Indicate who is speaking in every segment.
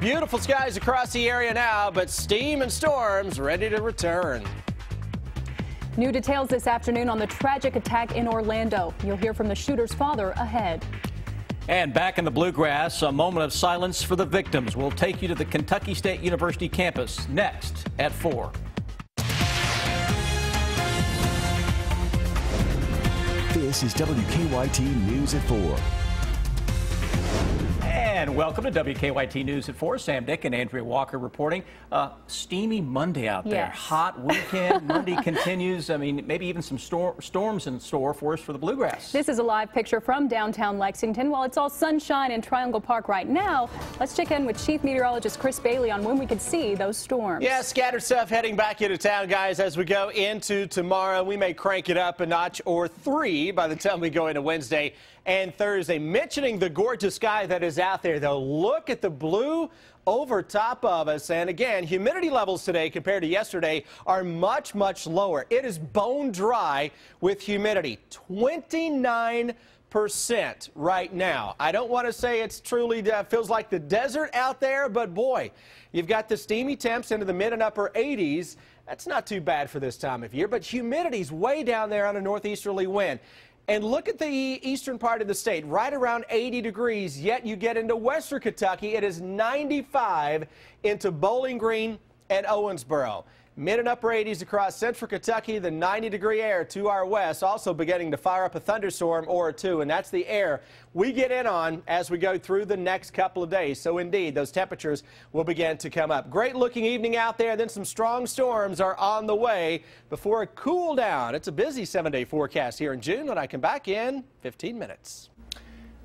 Speaker 1: Beautiful skies across the area now, but steam and storms ready to return.
Speaker 2: New details this afternoon on the tragic attack in Orlando. You'll hear from the shooter's father ahead.
Speaker 3: And back in the bluegrass, a moment of silence for the victims. We'll take you to the Kentucky State University campus next at 4.
Speaker 4: This is WKYT News at 4.
Speaker 3: And welcome to WKYT News at 4. Sam Dick and Andrea Walker reporting. Steamy Monday out there.
Speaker 2: Yes.
Speaker 3: Hot weekend. Monday continues. I mean, maybe even some storms in store for us for the bluegrass.
Speaker 2: This is a live picture from downtown Lexington. While it's all sunshine in Triangle Park right now, let's check in with Chief Meteorologist Chris Bailey on when we could see those storms.
Speaker 1: Yeah, scattered stuff heading back into town, guys, as we go into tomorrow. We may crank it up a notch or 3 by the time we go into Wednesday and Thursday. Mentioning the gorgeous sky that is out there, though, look at the blue over top of us. And again, humidity levels today compared to yesterday are much, much lower. It is bone dry with humidity, 29% right now. I don't want to say it's truly feels like the desert out there, but boy, you've got the steamy temps into the mid and upper 80s. That's not too bad for this time of year, but humidity's way down there on a northeasterly wind. And look at the eastern part of the state, right around 80 degrees, yet you get into western Kentucky, it is 95 into Bowling Green and Owensboro. Mid and upper 80s across central Kentucky, the 90-degree air to our west, also beginning to fire up a thunderstorm or two, and that's the air we get in on as we go through the next couple of days. So indeed, those temperatures will begin to come up. Great looking evening out there, then some strong storms are on the way before a cool down. It's a busy 7-day forecast here in June when I come back in 15 minutes.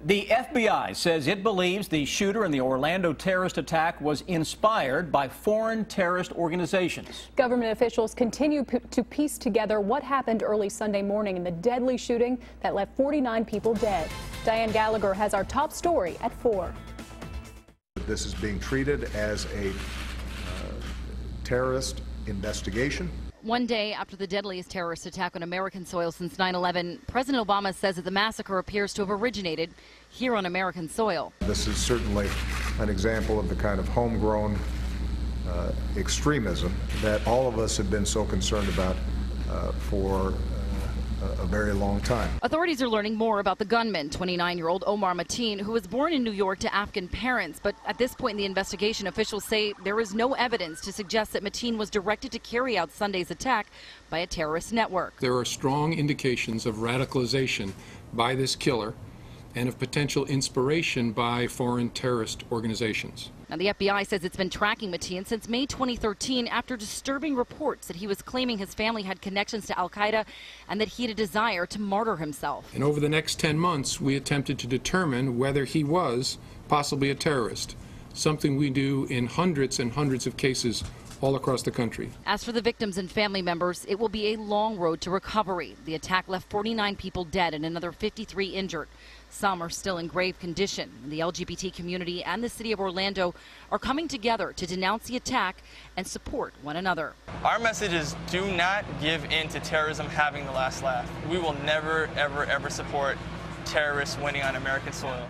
Speaker 3: The FBI says it believes the shooter in the Orlando terrorist attack was inspired by foreign terrorist organizations.
Speaker 2: Government officials continue to piece together what happened early Sunday morning in the deadly shooting that left 49 people dead. Diane Gallagher has our top story at 4.
Speaker 5: This is being treated as a terrorist investigation.
Speaker 6: One day after the deadliest terrorist attack on American soil since 9/11, President Obama says that the massacre appears to have originated here on American soil.
Speaker 5: This is certainly an example of the kind of homegrown extremism that all of us have been so concerned about for a very long time.
Speaker 6: Authorities are learning more about the gunman, 29-year-old Omar Mateen, who was born in New York to Afghan parents. But at this point in the investigation, officials say there is no evidence to suggest that Mateen was directed to carry out Sunday's attack by a terrorist network.
Speaker 7: There are strong indications of radicalization by this killer and of potential inspiration by foreign terrorist organizations.
Speaker 6: Now, the FBI says it's been tracking Mateen since May 2013 after disturbing reports that he was claiming his family had connections to al-Qaeda and that he had a desire to martyr himself.
Speaker 7: And over the next 10 months, we attempted to determine whether he was possibly a terrorist, something we do in hundreds and hundreds of cases all across the country. As for the victims and family members, it will be a long road to recovery. The attack left 49 people dead and another 53 injured. Some are still in grave condition. The LGBT community and the city of Orlando are coming together to denounce the attack and support one another.
Speaker 8: Our message is do not give in to terrorism having the last laugh. We will never, ever, ever support terrorists winning on American soil.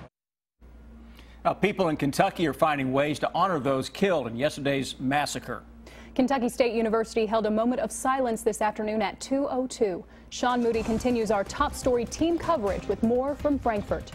Speaker 3: Now, people in Kentucky are finding ways to honor those killed in yesterday's massacre.
Speaker 2: Kentucky State University held a moment of silence this afternoon at 2:02. Sean Moody continues our top story team coverage with more from Frankfort.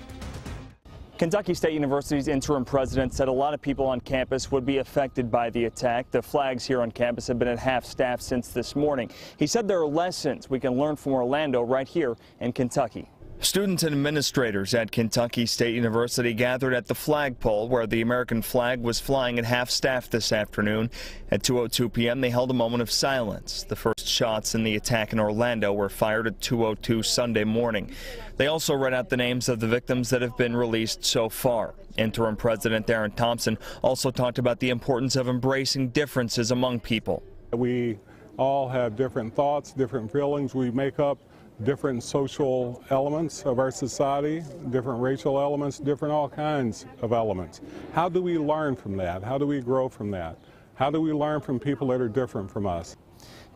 Speaker 9: Kentucky State University's interim president said a lot of people on campus would be affected by the attack. The flags here on campus have been at half-staff since this morning. He said there are lessons we can learn from Orlando right here in Kentucky.
Speaker 10: Students and administrators at Kentucky State University gathered at the flagpole where the American flag was flying at half-staff this afternoon. At 2:02 p.m. they held a moment of silence. The first shots in the attack in Orlando were fired at 2:02 Sunday morning. They also read out the names of the victims that have been released so far. Interim President Darren Thompson also talked about the importance of embracing differences among people.
Speaker 11: We all have different thoughts, different feelings. We make up different social elements of our society, different racial elements, different all kinds of elements. How do we learn from that? How do we grow from that? How do we learn from people that are different from us?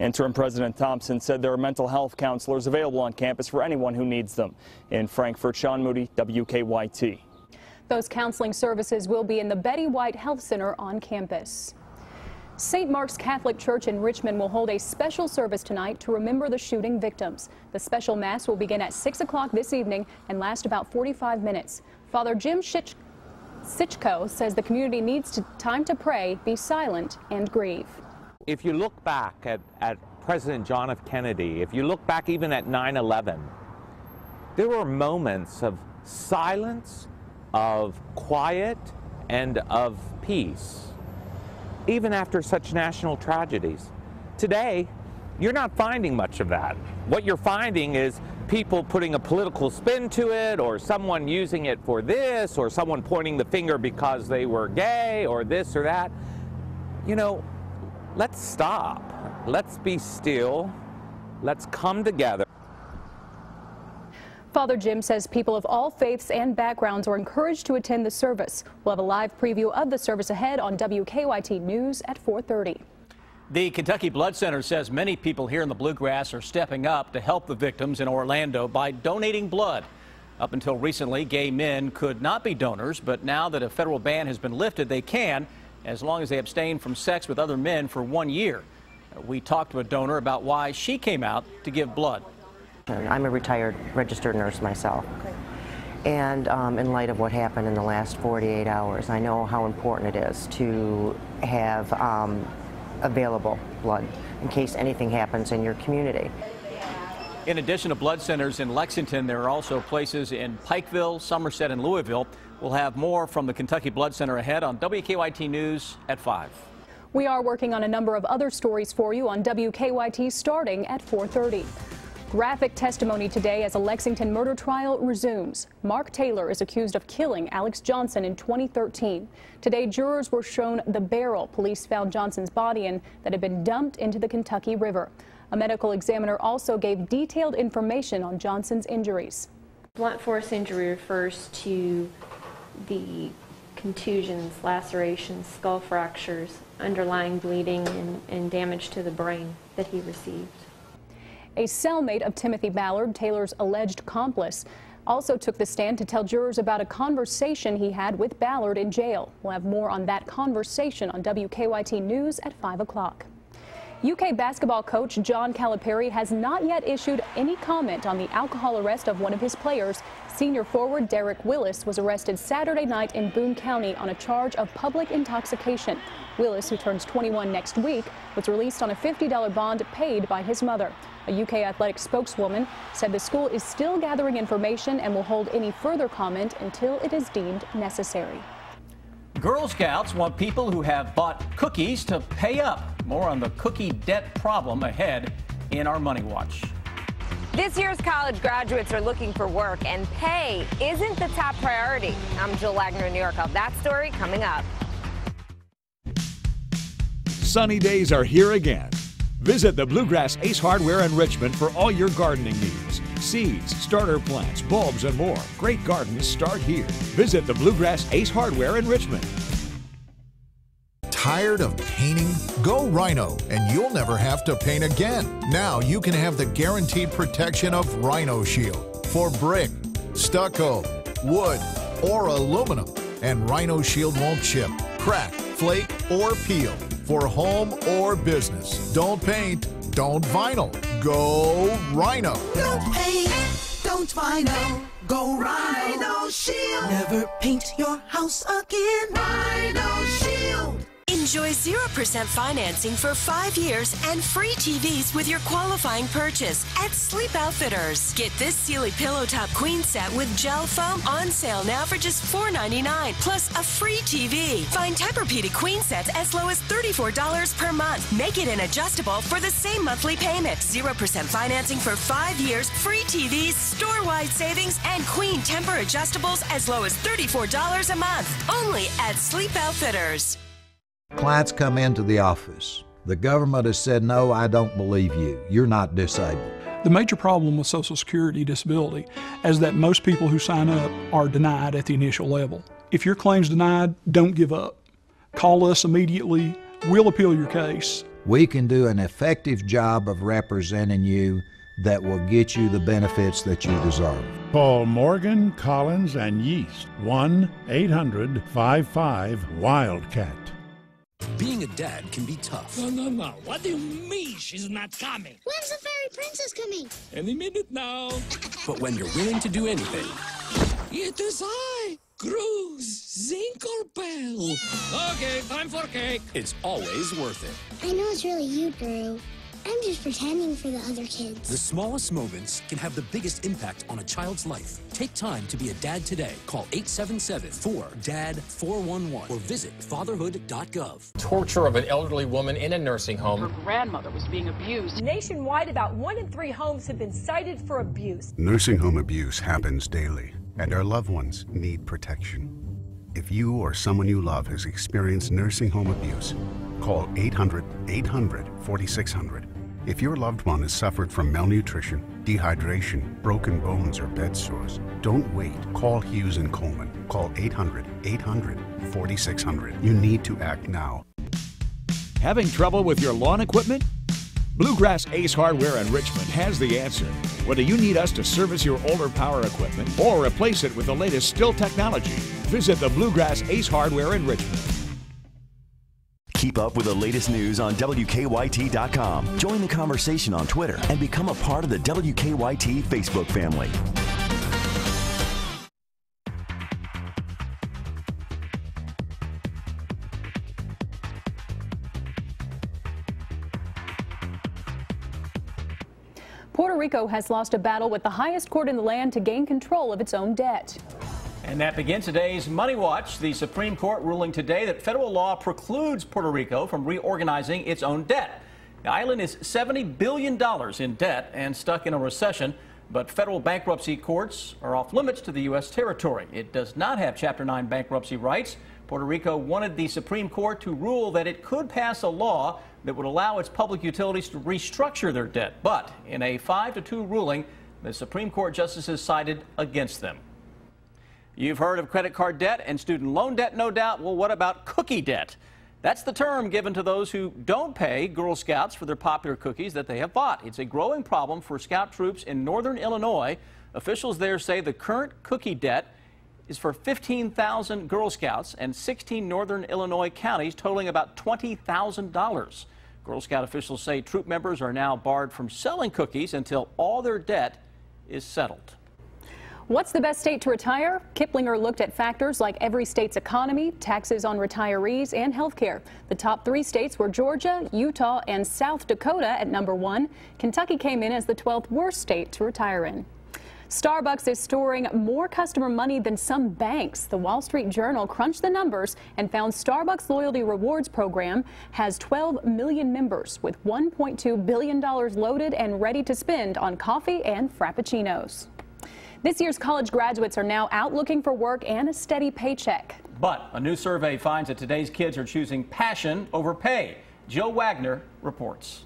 Speaker 9: Interim President Thompson said there are mental health counselors available on campus for anyone who needs them. In Frankfort, Sean Moody, WKYT.
Speaker 2: Those counseling services will be in the Betty White Health Center on campus. St. Mark's Catholic Church in Richmond will hold a special service tonight to remember the shooting victims. The special mass will begin at 6 o'clock this evening and last about 45 minutes. Father Jim Sitchko says the community needs time to pray, be silent, and grieve.
Speaker 12: If you look back at President John F. Kennedy, if you look back even at 9/11, there were moments of silence, of quiet, and of peace, even after such national tragedies. Today, you're not finding much of that. What you're finding is people putting a political spin to it, or someone using it for this, or someone pointing the finger because they were gay, or this or that. You know, let's stop. Let's be still. Let's come together.
Speaker 2: Father Jim says people of all faiths and backgrounds are encouraged to attend the service. We'll have a live preview of the service ahead on WKYT News at 4:30.
Speaker 3: The Kentucky Blood Center says many people here in the Bluegrass are stepping up to help the victims in Orlando by donating blood. Up until recently, gay men could not be donors, but now that a federal ban has been lifted, they can, as long as they abstain from sex with other men for 1 year. We talked to a donor about why she came out to give blood.
Speaker 13: I'm a retired registered nurse myself. And in light of what happened in the last 48 hours, I know how important it is to have available blood in case anything happens in your community.
Speaker 3: In addition to blood centers in Lexington, there are also places in Pikeville, Somerset, and Louisville. We'll have more from the Kentucky Blood Center ahead on WKYT News at 5.
Speaker 2: We are working on a number of other stories for you on WKYT starting at 4:30. Graphic testimony today as a Lexington murder trial resumes. Mark Taylor is accused of killing Alex Johnson in 2013. Today, jurors were shown the barrel police found Johnson's body in that had been dumped into the Kentucky River. A medical examiner also gave detailed information on Johnson's injuries.
Speaker 14: Blunt force injury refers to the contusions, lacerations, skull fractures, underlying bleeding, and damage to the brain that he received.
Speaker 2: A cellmate of Timothy Ballard, Taylor's alleged accomplice, also took the stand to tell jurors about a conversation he had with Ballard in jail. We'll have more on that conversation on WKYT News at 5 o'clock. UK basketball coach John Calipari has not yet issued any comment on the alcohol arrest of one of his players. Senior forward Derek Willis was arrested Saturday night in Boone County on a charge of public intoxication. Willis, who turns 21 next week, was released on a $50 bond paid by his mother. A UK athletic spokeswoman said the school is still gathering information and will hold any further comment until it is deemed necessary.
Speaker 3: Girl Scouts want people who have bought cookies to pay up. More on the cookie debt problem ahead in our Money Watch.
Speaker 15: This year's college graduates are looking for work, and pay isn't the top priority. I'm Jill Wagner in New York. I'll have that story coming up.
Speaker 16: Sunny days are here again. Visit the Bluegrass Ace Hardware in Richmond for all your gardening needs. Seeds, starter plants, bulbs, and more. Great gardens start here. Visit the Bluegrass Ace Hardware in Richmond.
Speaker 17: Tired of painting? Go Rhino, and you'll never have to paint again. Now you can have the guaranteed protection of Rhino Shield for brick, stucco, wood, or aluminum. And Rhino Shield won't chip, crack, flake, or peel for home or business. Don't paint, don't vinyl. Go Rhino.
Speaker 18: Don't paint, don't vinyl. Go Rhino Shield. Never paint your house again. Rhino Shield.
Speaker 19: Enjoy 0% financing for 5 years and free TVs with your qualifying purchase at Sleep Outfitters. Get this Sealy Pillow Top Queen set with gel foam on sale now for just $4.99 plus a free TV. Find Tempur-Pedic Queen sets as low as $34 per month. Make it an adjustable for the same monthly payment. 0% financing for 5 years, free TVs, store-wide savings, and Queen Tempur adjustables as low as $34 a month. Only at Sleep Outfitters.
Speaker 20: Clients come into the office. The government has said, no, I don't believe you. You're not disabled.
Speaker 21: The major problem with Social Security disability is that most people who sign up are denied at the initial level. If your claim's denied, don't give up. Call us immediately. We'll appeal your case.
Speaker 20: We can do an effective job of representing you that will get you the benefits that you deserve.
Speaker 4: Call Morgan, Collins, and Yeast, 1-800-55-WILDCAT.
Speaker 22: Being a dad can be tough.
Speaker 23: No. What do you mean she's not coming?
Speaker 24: When's the fairy princess coming?
Speaker 23: Any minute now.
Speaker 22: But when you're willing to do anything,
Speaker 23: It is I, Cruz Zinkelpel. Okay, time for cake.
Speaker 22: it's always worth it.
Speaker 24: I know it's really you, Drew. I'm just pretending for the other kids.
Speaker 22: The smallest moments can have the biggest impact on a child's life. Take time to be a dad today. Call 877-4DAD-411 or visit fatherhood.gov.
Speaker 25: Torture of an elderly woman in a nursing home.
Speaker 26: Her grandmother was being abused. Nationwide, about 1 in 3 homes have been cited for abuse.
Speaker 27: Nursing home abuse happens daily, and our loved ones need protection. If you or someone you love has experienced nursing home abuse, call 800-800-4600. If your loved one has suffered from malnutrition, dehydration, broken bones, or bed sores, don't wait. Call Hughes and Coleman. Call 800-800-4600. You need to act now.
Speaker 16: Having trouble with your lawn equipment? Bluegrass Ace Hardware in Richmond has the answer. Whether you need us to service your older power equipment or replace it with the latest still technology, visit the Bluegrass Ace Hardware in Richmond.
Speaker 28: Keep up with the latest news on WKYT.com. Join the conversation on Twitter and become a part of the WKYT Facebook family.
Speaker 2: Puerto Rico has lost a battle with the highest court in the land to gain control of its own debt.
Speaker 3: And that begins today's Money Watch. The Supreme Court ruling today that federal law precludes Puerto Rico from reorganizing its own debt. The island is $70 billion in debt and stuck in a recession, but federal bankruptcy courts are off limits to the U.S. territory. It does not have Chapter 9 bankruptcy rights. Puerto Rico wanted the Supreme Court to rule that it could pass a law that would allow its public utilities to restructure their debt. But in a 5-2 ruling, the Supreme Court justices sided against them. You've heard of credit card debt and student loan debt, no doubt. Well, what about cookie debt? That's the term given to those who don't pay Girl Scouts for their popular cookies that they have bought. It's a growing problem for Scout troops in northern Illinois. Officials there say the current cookie debt is for 15,000 Girl Scouts and 16 northern Illinois counties, totaling about $20,000. Girl Scout officials say troop members are now barred from selling cookies until all their debt is settled.
Speaker 2: What's the best state to retire? Kiplinger looked at factors like every state's economy, taxes on retirees, and health care. The top 3 states were Georgia, Utah, and South Dakota at number 1. Kentucky came in as the 12th worst state to retire in. Starbucks is storing more customer money than some banks. The Wall Street Journal crunched the numbers and found Starbucks Loyalty Rewards program has 12 million members with $1.2 billion loaded and ready to spend on coffee and frappuccinos. This year's college graduates are now out looking for work and a steady paycheck.
Speaker 3: But a new survey finds that today's kids are choosing passion over pay. Jill Wagner reports.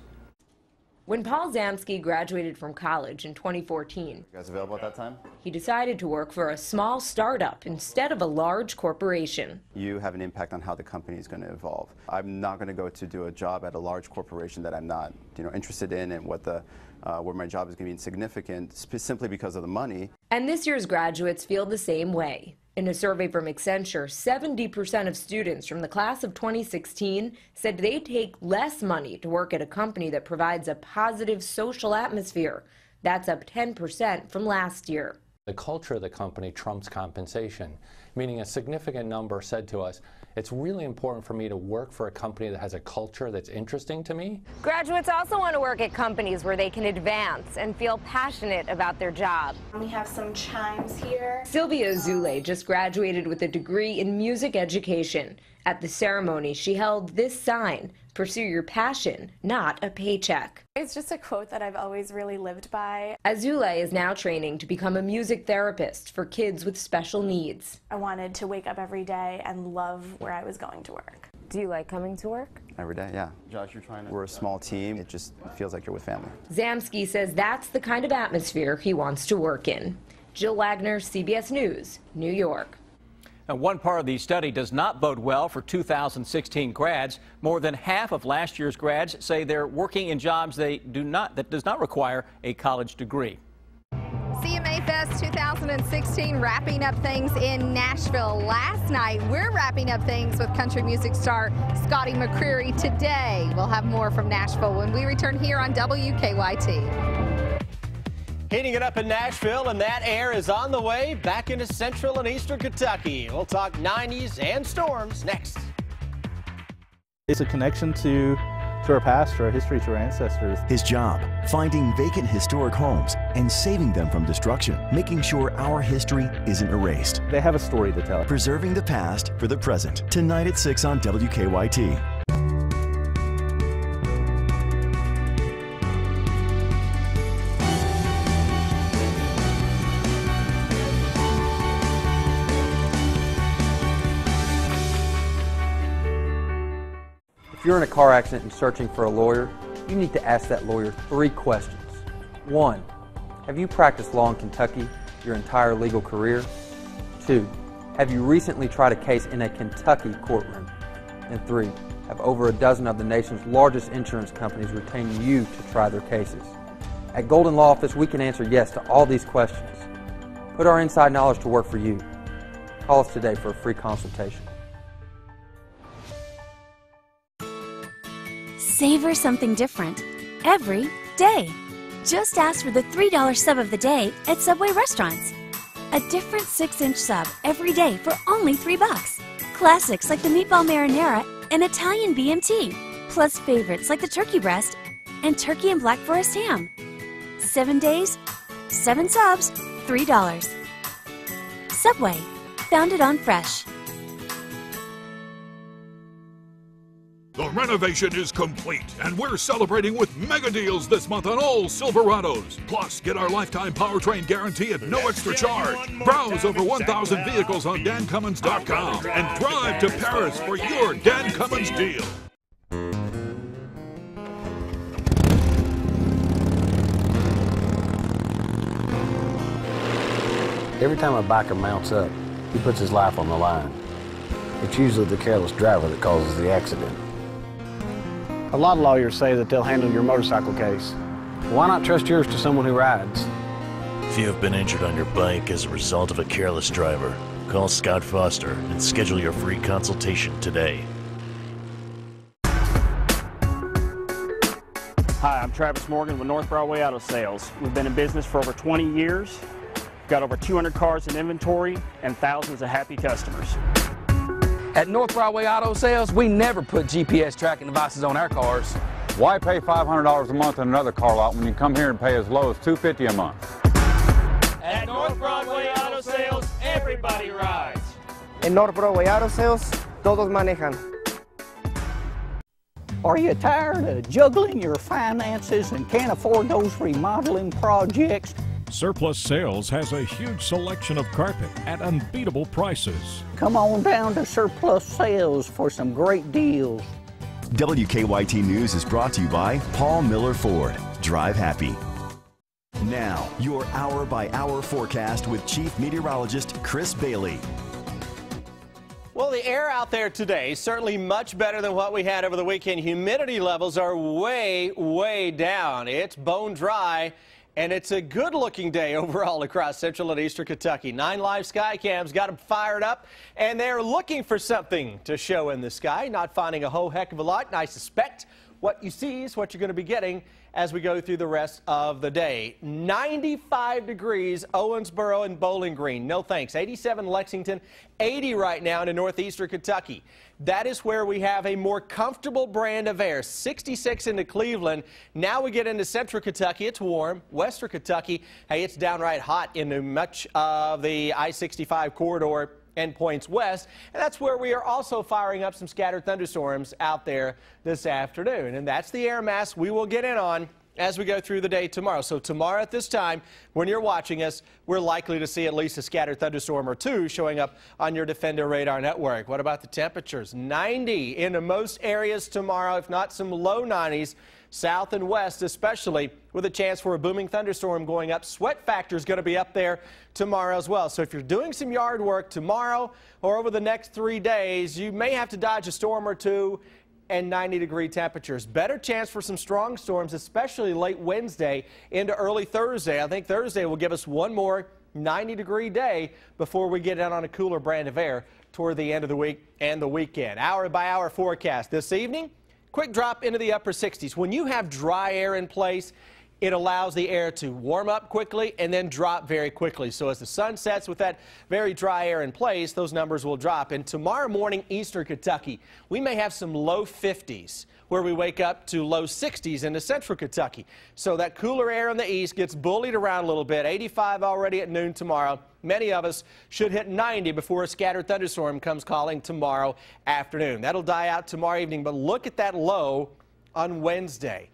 Speaker 29: When Paul Zamsky graduated from college in 2014,
Speaker 30: You guys available at that time?
Speaker 29: he decided to work for a small startup instead of a large corporation.
Speaker 30: You have an impact on how the company is going to evolve. I'm not going to go to do a job at a large corporation that I'm not, interested in, and where my job is going to be insignificant simply because of the money.
Speaker 29: And this year's graduates feel the same way. In a survey from Accenture, 70% of students from the class of 2016 said they take less money to work at a company that provides a positive social atmosphere. That's up 10% from last year.
Speaker 31: The culture of the company trumps compensation, meaning a significant number said to us, it's really important for me to work for a company that has a culture that's interesting to me.
Speaker 15: Graduates also want to work at companies where they can advance and feel passionate about their job.
Speaker 32: We have some chimes here.
Speaker 29: Sylvia Zule just graduated with a degree in music education. At the ceremony, she held this sign, "Pursue your passion, not a paycheck."
Speaker 32: It's just a quote that I've always really lived by.
Speaker 29: Azule is now training to become a music therapist for kids with special needs.
Speaker 32: I wanted to wake up every day and love where I was going to work.
Speaker 15: Do you like coming to work?
Speaker 30: Every day, yeah. Josh, we're a small team. It just feels like you're with family.
Speaker 29: Zamsky says that's the kind of atmosphere he wants to work in. Jill Wagner, CBS News, New York.
Speaker 3: And one part of the study does not bode well for 2016 grads. More than half of last year's grads say they're working in jobs that does not require a college degree.
Speaker 1: CMA Fest 2016 wrapping up things in Nashville last night. We're wrapping up things with country music star Scotty McCreery today. We'll have more from Nashville when we return here on WKYT.
Speaker 5: Heating it up in Nashville, and that air is on the way back into central and eastern Kentucky. We'll talk 90s and storms next.
Speaker 6: It's a connection to our past, to our history, to our ancestors.
Speaker 28: His job, finding vacant historic homes and saving them from destruction, making sure our history isn't erased.
Speaker 6: They have a story to tell.
Speaker 28: Preserving the past for the present. Tonight at 6 on WKYT.
Speaker 7: If you're in a car accident and searching for a lawyer, you need to ask that lawyer 3 questions. 1, have you practiced law in Kentucky your entire legal career? 2, have you recently tried a case in a Kentucky courtroom? And 3, have over a dozen of the nation's largest insurance companies retained you to try their cases? At Golden Law Office, we can answer yes to all these questions. Put our inside knowledge to work for you. Call us today for a free consultation.
Speaker 8: Savor something different every day. Just ask for the $3 sub of the day at Subway restaurants. A different 6-inch sub every day for only $3. Classics like the meatball marinara and Italian BMT, plus favorites like the turkey breast and turkey and black forest ham. 7 days, 7 subs, $3. Subway, founded on fresh.
Speaker 9: The renovation is complete, and we're celebrating with mega deals this month on all Silverados. Plus, get our lifetime powertrain guarantee at no extra charge. Browse over 1,000 vehicles on dancummins.com and drive to Paris for your Dan Cummins deal.
Speaker 10: Every time a biker mounts up, he puts his life on the line. It's usually the careless driver that causes the accident.
Speaker 11: A lot of lawyers say that they'll handle your motorcycle case. Why not trust yours to someone who rides?
Speaker 12: If you have been injured on your bike as a result of a careless driver, call Scott Foster and schedule your free consultation today.
Speaker 13: Hi, I'm Travis Morgan with North Broadway Auto Sales. We've been in business for over 20 years. We've got over 200 cars in inventory and thousands of happy customers.
Speaker 14: At North Broadway Auto Sales, we never put GPS tracking devices on our cars.
Speaker 17: Why pay $500 a month in another car lot when you come here and pay as low as $250 a month?
Speaker 13: At North Broadway Auto Sales, everybody rides.
Speaker 33: En North Broadway Auto Sales, todos manejan.
Speaker 34: Are you tired of juggling your finances and can't afford those remodeling projects?
Speaker 35: Surplus Sales has a huge selection of carpet at unbeatable prices.
Speaker 34: Come on down to Surplus Sales for some great deals.
Speaker 28: WKYT News is brought to you by Paul Miller Ford. Drive happy. Now, your hour-by-hour forecast with Chief Meteorologist Chris Bailey.
Speaker 5: Well, the air out there today is certainly much better than what we had over the weekend. Humidity levels are way, way down. It's bone dry. And it's a good-looking day overall across central and eastern Kentucky. 9 live sky cams got them fired up, and they're looking for something to show in the sky. Not finding a whole heck of a lot, and I suspect what you see is what you're going to be getting as we go through the rest of the day. 95 degrees, Owensboro and Bowling Green. No thanks. 87 Lexington, 80 right now in northeastern Kentucky. That is where we have a more comfortable brand of air. 66 into Cleveland. Now we get into central Kentucky. It's warm. Western Kentucky, hey, it's downright hot into much of the I-65 corridor and points west, and that's where we are also firing up some scattered thunderstorms out there this afternoon. And that's the air mass we will get in on as we go through the day tomorrow. So tomorrow at this time, when you're watching us, we're likely to see at least a scattered thunderstorm or two showing up on your Defender radar network. What about the temperatures? 90 in most areas tomorrow, if not some low 90s. South and west especially, with a chance for a booming thunderstorm going up. Sweat factor is going to be up there tomorrow as well. So if you're doing some yard work tomorrow or over the next 3 days, you may have to dodge a storm or two and 90-degree temperatures. Better chance for some strong storms, especially late Wednesday into early Thursday. I think Thursday will give us one more 90-degree day before we get out on a cooler brand of air toward the end of the week and the weekend. Hour-by-hour forecast this evening. Quick drop into the upper 60s. When you have dry air in place, it allows the air to warm up quickly and then drop very quickly. So as the sun sets with that very dry air in place, those numbers will drop. And tomorrow morning, eastern Kentucky, we may have some low 50s where we wake up to low 60s into central Kentucky. So that cooler air in the east gets bullied around a little bit. 85 already at noon tomorrow. Many of us should hit 90 before a scattered thunderstorm comes calling tomorrow afternoon. That'll die out tomorrow evening, but look at that low on Wednesday.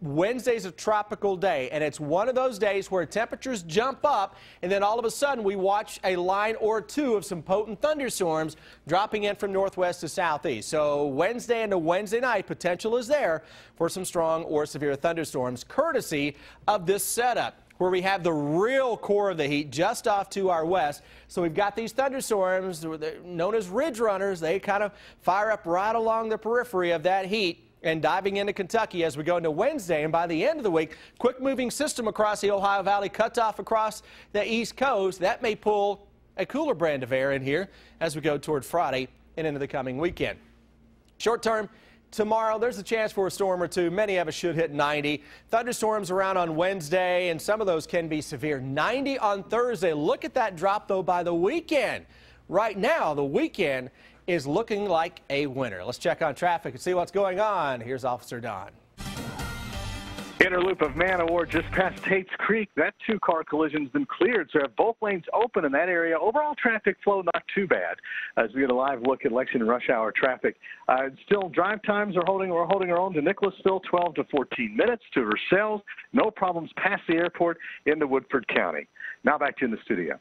Speaker 5: Wednesday's a tropical day, and it's one of those days where temperatures jump up, and then all of a sudden we watch a line or two of some potent thunderstorms dropping in from northwest to southeast. So Wednesday into Wednesday night, potential is there for some strong or severe thunderstorms, courtesy of this setup, where we have the real core of the heat just off to our west. So we've got these thunderstorms known as ridge runners. They kind of fire up right along the periphery of that heat and diving into Kentucky as we go into Wednesday. And by the end of the week, quick moving system across the Ohio Valley, cuts off across the East Coast. That may pull a cooler brand of air in here as we go toward Friday and into the coming weekend. Short term, tomorrow, there's a chance for a storm or two. Many of us should hit 90. Thunderstorms around on Wednesday, and some of those can be severe. 90 on Thursday. Look at that drop, though, by the weekend. Right now, the weekend is looking like a winner. Let's check on traffic and see what's going on. Here's Officer Don.
Speaker 2: Inner loop of Man Award just past Tate's Creek. That two-car collision's been cleared, so have both lanes open in that area. Overall traffic flow not too bad. As we get a live look at Lexington rush hour traffic, still drive times are holding our own to Nicholasville, 12 to 14 minutes. To Versailles, no problems past the airport into Woodford County. Now back to you in the studio.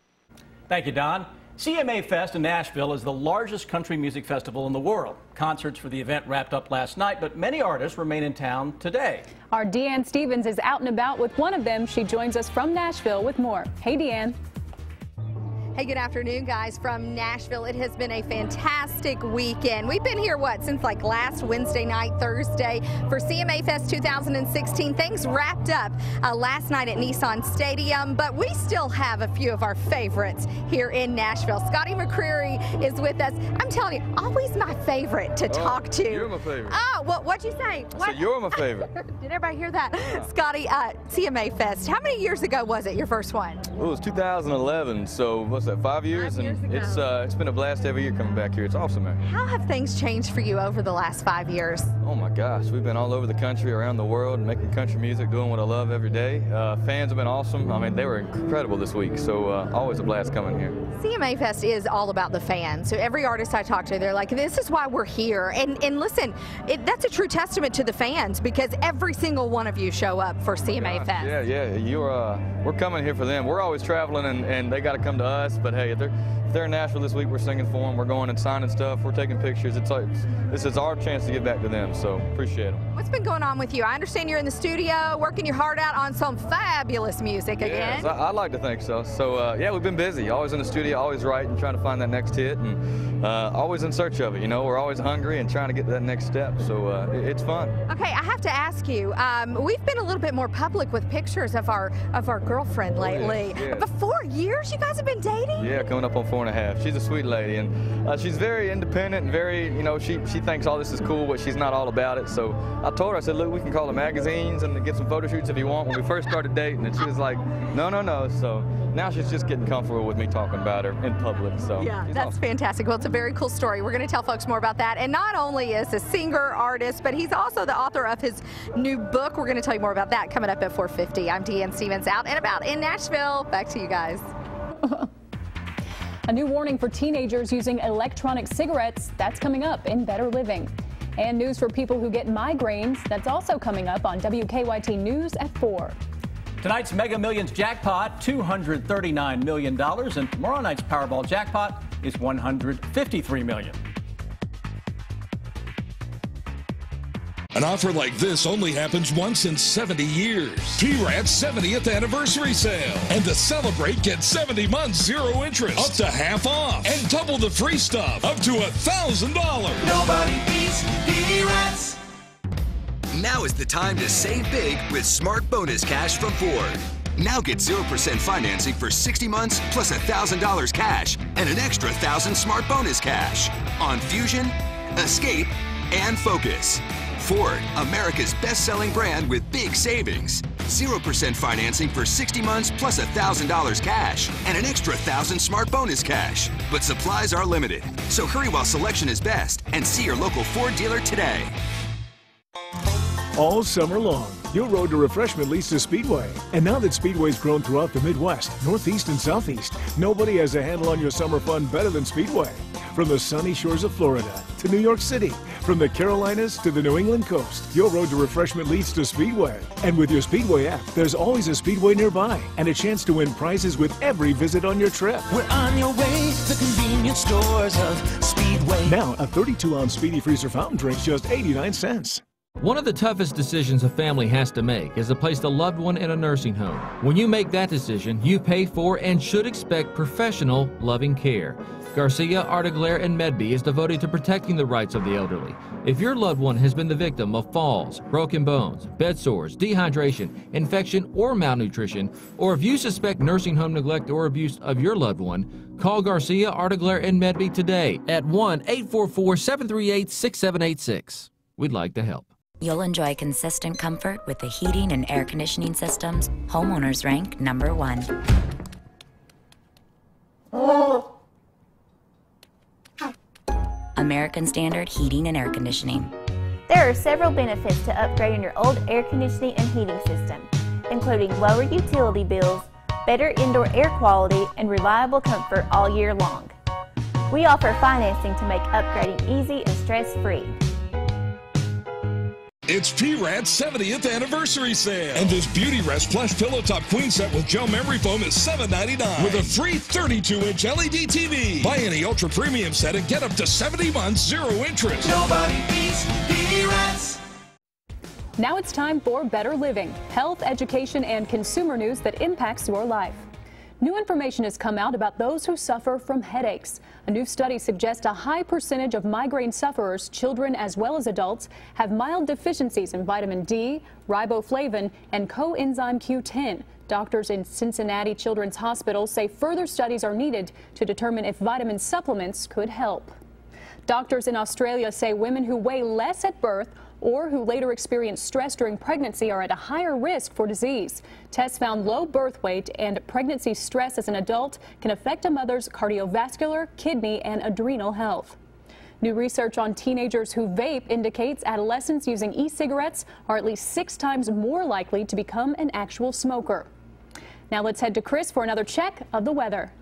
Speaker 3: Thank you, Don. CMA Fest in Nashville is the largest country music festival in the world. Concerts for the event wrapped up last night, but many artists remain in town today.
Speaker 4: Our Deanne Stevens is out and about with one of them. She joins us from Nashville with more. Hey, Deanne.
Speaker 1: Hey, good afternoon, guys, from Nashville. It has been a fantastic weekend. We've been here, since like last Wednesday night, Thursday, for CMA Fest 2016. Things wrapped up last night at Nissan Stadium, but we still have a few of our favorites here in Nashville. Scotty McCreery is with us. I'm telling you, always my favorite to talk to.
Speaker 16: You're my favorite.
Speaker 1: Oh, what'd you say?
Speaker 16: I said you're my favorite.
Speaker 1: Did everybody hear that?
Speaker 16: Yeah.
Speaker 1: Scotty, CMA Fest, how many years ago was it, your first one?
Speaker 16: Well, it was 2011, so what's that, 5 years?
Speaker 1: 5 years
Speaker 16: and
Speaker 1: ago.
Speaker 16: it's been a blast every year coming back here. It's awesome, man.
Speaker 1: How have things changed for you over the last 5 years?
Speaker 16: Oh my gosh, we've been all over the country, around the world, making country music, doing what I love every day. Fans have been awesome. I mean, they were incredible this week, so always a blast coming here.
Speaker 1: CMA Fest is all about the fans. So every artist I talk to, they're like, this is why we're here. And listen, that's a true testament to the fans, because every single one of you show up for CMA Fest.
Speaker 16: Yeah, we're coming here for them. We're always traveling, and they got to come to us. But hey, if they're in Nashville this week, we're singing for them. We're going and signing stuff. We're taking pictures. This is our chance to give back to them, so appreciate them.
Speaker 1: What's been going on with you? I understand you're in the studio working your heart out on some fabulous music again.
Speaker 16: Yes, I like to think so. So yeah, we've been busy. Always in the studio, always writing, trying to find that next hit, and always in search of it. You know, we're always hungry and trying to get to that next step. So it's fun.
Speaker 1: Okay, I have to ask you. We've been a little bit more public with pictures of our girlfriend lately.
Speaker 16: Yes.
Speaker 1: But 4 years, you guys have been dating?
Speaker 16: Yeah, coming up on 4.5. She's a sweet lady, and she's very independent and very, you know, she thinks all this is cool, but she's not all about it. So I told her, I said, look, we can call the magazines and get some photo shoots if you want. When we first started dating, and she was like, no. So now she's just getting comfortable with me talking about her in public. So
Speaker 1: yeah, that's awesome. Fantastic. Well, it's a very cool story. We're going to tell folks more about that. And not only is a singer, artist, but he's also the author of his new book. We're going to tell you more about that coming up at 4:50. I'm Deanne Stevens, out and about in Nashville. Back to you guys.
Speaker 4: A new warning for teenagers using electronic cigarettes. That's coming up in Better Living. And news for people who get migraines. That's also coming up on WKYT News at 4.
Speaker 3: Tonight's Mega Millions jackpot, $239 million. And tomorrow night's Powerball jackpot is $153 million.
Speaker 9: An offer like this only happens once in 70 years. PRAT's 70th anniversary sale. And to celebrate, get 70 months, zero interest, up to half off, and double the free stuff, up to $1,000.
Speaker 15: Nobody beats PRAT's. Now is the time to save big with Smart Bonus Cash from Ford. Now get 0% financing for 60 months plus $1,000 cash and an extra $1,000 Smart Bonus Cash on Fusion, Escape, and Focus. Ford, America's best-selling brand with big savings. 0% financing for 60 months plus $1,000 cash and an extra $1,000 Smart Bonus Cash. But supplies are limited, so hurry while selection is best and see your local Ford dealer today.
Speaker 18: All summer long, your road to refreshment leads to Speedway. And now that Speedway's grown throughout the Midwest, Northeast, and Southeast, nobody has a handle on your summer fun better than Speedway. From the sunny shores of Florida to New York City, from the Carolinas to the New England coast, your road to refreshment leads to Speedway. And with your Speedway app, there's always a Speedway nearby and a chance to win prizes with every visit on your trip.
Speaker 15: We're on your way, the convenience stores of Speedway.
Speaker 18: Now, a 32-ounce Speedy Freezer fountain drink's just 89 cents.
Speaker 19: One of the toughest decisions a family has to make is to place a loved one in a nursing home. When you make that decision, you pay for and should expect professional, loving care. Garcia, Artiglaire, and Medby is devoted to protecting the rights of the elderly. If your loved one has been the victim of falls, broken bones, bed sores, dehydration, infection, or malnutrition, or if you suspect nursing home neglect or abuse of your loved one, call Garcia, Artiglaire, and Medby today at 1-844-738-6786. We'd like to help.
Speaker 20: You'll enjoy consistent comfort with the heating and air conditioning systems homeowners rank #1. American Standard Heating and Air Conditioning.
Speaker 21: There are several benefits to upgrading your old air conditioning and heating system, including lower utility bills, better indoor air quality, and reliable comfort all year long. We offer financing to make upgrading easy and stress-free.
Speaker 9: It's PRAT's 70th anniversary sale. And this Beauty Rest Plush Pillow Top Queen Set with gel memory foam is $7.99 with a free 32-inch LED TV. Buy any Ultra Premium set and get up to 70 months, zero interest.
Speaker 15: Nobody beats PRAT's.
Speaker 4: Now it's time for Better Living, health, education, and consumer news that impacts your life. New information has come out about those who suffer from headaches. A new study suggests a high percentage of migraine sufferers, children as well as adults, have mild deficiencies in vitamin D, riboflavin, and coenzyme Q10. Doctors in Cincinnati Children's Hospital say further studies are needed to determine if vitamin supplements could help. Doctors in Australia say women who weigh less at birth or who later experience stress during pregnancy are at a higher risk for disease. Tests found low birth weight and pregnancy stress as an adult can affect a mother's cardiovascular, kidney, and adrenal health. New research on teenagers who vape indicates adolescents using e-cigarettes are at least 6 times more likely to become an actual smoker. Now let's head to Chris for another check of the weather.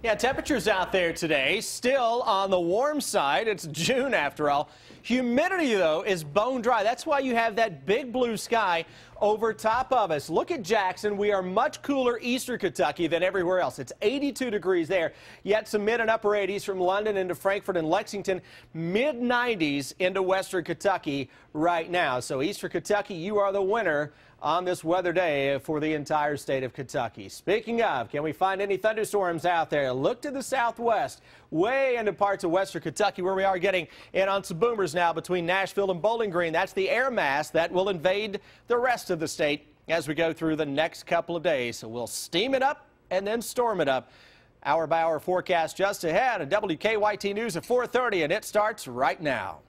Speaker 5: Yeah, temperatures out there today still on the warm side. It's June after all. Humidity, though, is bone dry. That's why you have that big blue sky over top of us. Look at Jackson. We are much cooler eastern Kentucky than everywhere else. It's 82 degrees there, yet some mid and upper 80s from London into Frankfort and Lexington, mid 90s into western Kentucky right now. So eastern Kentucky, you are the winner on this weather day for the entire state of Kentucky. Speaking of, can we find any thunderstorms out there? Look to the southwest, way into parts of western Kentucky where we are getting in on some boomers now between Nashville and Bowling Green. That's the air mass that will invade the rest of the state as we go through the next couple of days. So we'll steam it up and then storm it up. Hour by hour forecast just ahead of WKYT News at 4:30, and it starts right now.